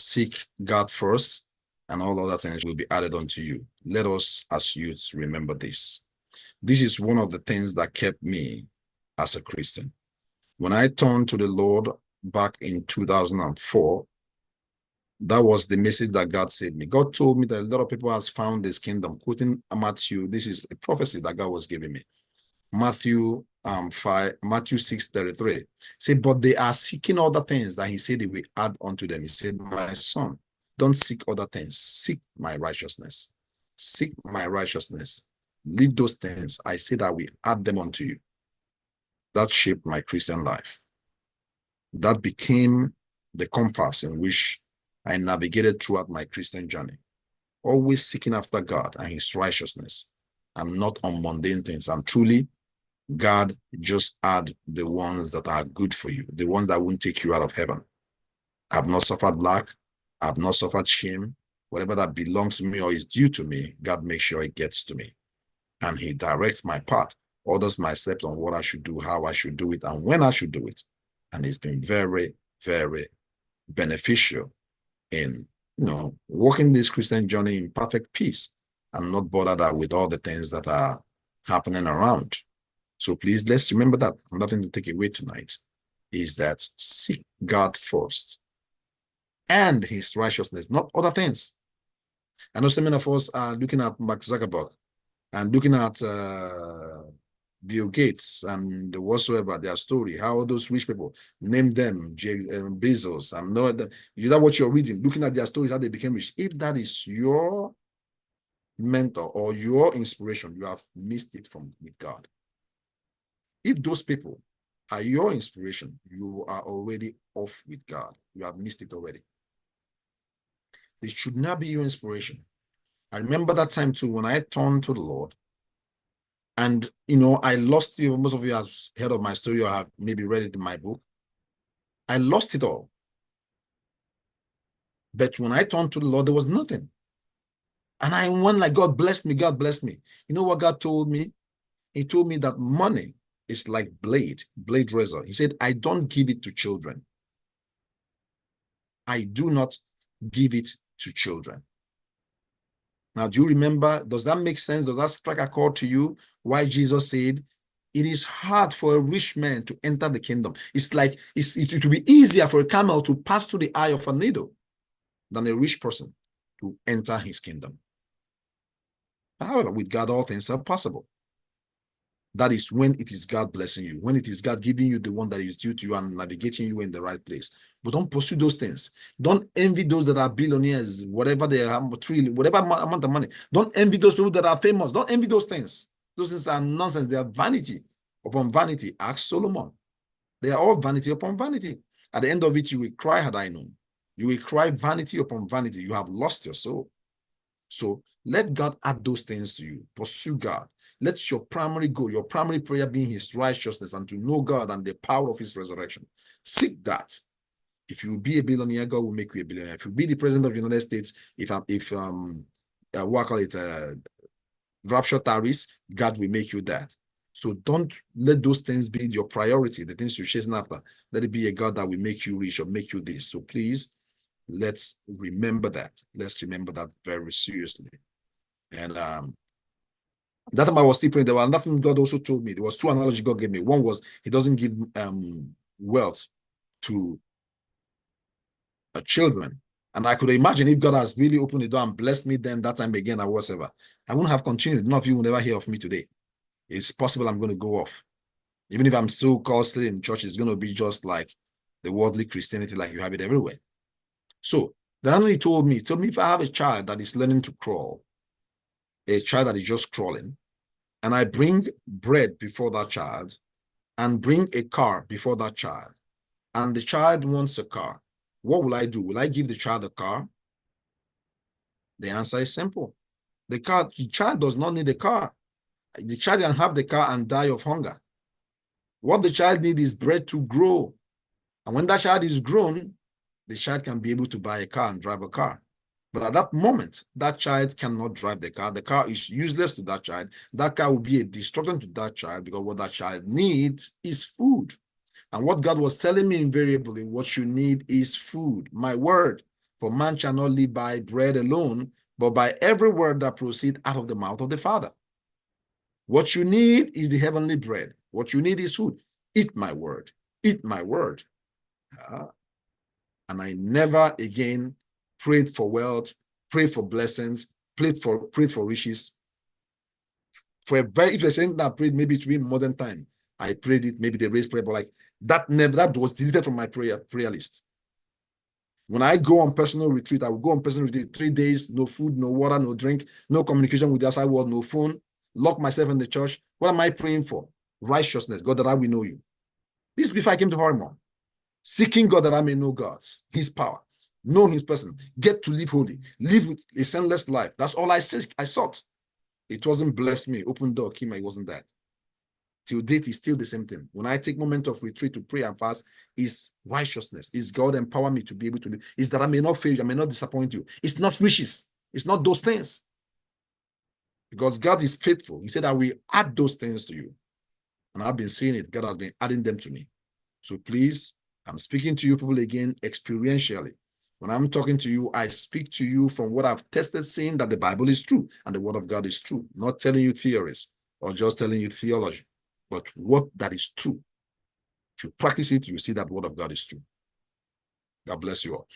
Seek God first, and all other things will be added unto you. Let us as youths remember this. This is one of the things that kept me as a Christian. When I turned to the Lord back in 2004, that was the message that God saved me. God told me that a lot of people has found this kingdom. Quoting Matthew, this is a prophecy that God was giving me. Matthew 6:33. Say, but they are seeking other things that he said he will add unto them. He said, my son, don't seek other things. Seek my righteousness. Seek my righteousness. Leave those things. I said I will add them unto you. That shaped my Christian life. That became the compass in which I navigated throughout my Christian journey. Always seeking after God and his righteousness, and not on mundane things. And truly, God just add the ones that are good for you, the ones that won't take you out of heaven. I have not suffered lack. I have not suffered shame. Whatever that belongs to me or is due to me, God makes sure it gets to me. And he directs my path, orders my steps on what I should do, how I should do it, and when I should do it. And it's been very, very beneficial in, walking this Christian journey in perfect peace and not bothered with all the things that are happening around. So please, let's remember that. Nothing to take away tonight is that seek God first and his righteousness, not other things. I know so many of us are looking at Mark Zuckerberg and looking at Bill Gates and whatsoever, their story, how those rich people, name them, Bezos, and know that. Is that what you're reading? Looking at their stories, how they became rich. If that is your mentor or your inspiration, you have missed it with God. If those people are your inspiration, you are already off with God. You have missed it already. They should not be your inspiration. I remember that time too, when I turned to the Lord, and I lost you. Most of you have heard of my story or have maybe read it in my book. I lost it all. But when I turned to the Lord, there was nothing. And I went like, God bless me, God bless me. You know what God told me? He told me that money is like blade razor. He said, I don't give it to children. I do not give it to children. Now, do you remember? Does that make sense? Does that strike a chord to you? Why Jesus said, it is hard for a rich man to enter the kingdom. It's like it will be easier for a camel to pass through the eye of a needle than a rich person to enter his kingdom. However, with God, all things are possible. That is when it is God blessing you, when it is God giving you the one that is due to you and navigating you in the right place. But don't pursue those things. Don't envy those that are billionaires, whatever they have, whatever amount of money. Don't envy those people that are famous. Don't envy those things. Those things are nonsense. They are vanity upon vanity. Ask Solomon. They are all vanity upon vanity. At the end of it, you will cry, had I known. You will cry vanity upon vanity. You have lost your soul. So let God add those things to you. Pursue God. Let your primary goal, your primary prayer be his righteousness and to know God and the power of his resurrection. Seek that. If you will be a billionaire, God will make you a billionaire. If you be the president of the United States, what I call it, rapture tariffs, God will make you that. So don't let those things be your priority, the things you're chasing after. Let it be a God that will make you rich or make you this. So please, let's remember that. Let's remember that very seriously. And that time I was still praying, there was nothing God also told me. There was two analogies God gave me. One was he doesn't give wealth to children. And I could imagine if God has really opened the door and blessed me then that time again or whatever, I wouldn't have continued. None of you will never hear of me today. It's possible I'm going to go off. Even if I'm still costly in church, it's going to be just like the worldly Christianity, like you have it everywhere. So then he told me if I have a child that is learning to crawl, a child that is just crawling, and I bring bread before that child and bring a car before that child, and the child wants a car, what will I do? Will I give the child a car? The answer is simple. The child does not need a car. The child can have the car and die of hunger. What the child needs is bread to grow. And when that child is grown, the child can be able to buy a car and drive a car. But at that moment, that child cannot drive the car. The car is useless to that child. That car will be a destruction to that child because what that child needs is food. And what God was telling me invariably, what you need is food. My word, For man shall not live by bread alone, but by every word that proceeds out of the mouth of the Father. What you need is the heavenly bread. What you need is food. Eat my word. Eat my word. And I never again prayed for wealth, prayed for blessings, prayed for riches. If you're saying that I prayed, maybe it will be modern time. I prayed it, maybe they raised prayer, but like that was deleted from my prayer list. When I go on personal retreat, I will go on personal retreat 3 days, no food, no water, no drink, no communication with the outside world, no phone, lock myself in the church. What am I praying for? Righteousness, God, that I will know you. This is before I came to HOREMOW. Seeking God that I may know God's, his power, know his person, get to live holy, live with a sinless life. That's all I sought. It wasn't bless me, open door, Kima, it wasn't that. Till date, it's still the same thing. When I take moment of retreat to pray and fast, is righteousness. Is God empower me to be able to live? Is that I may not fail you, I may not disappoint you. It's not riches. It's not those things. Because God is faithful. He said, I will add those things to you. And I've been seeing it. God has been adding them to me. So please, I'm speaking to you people again experientially. When I'm talking to you, I speak to you from what I've tested, saying that the Bible is true and the word of God is true. Not telling you theories or just telling you theology, but what that is true. If you practice it, you see that word of God is true. God bless you all.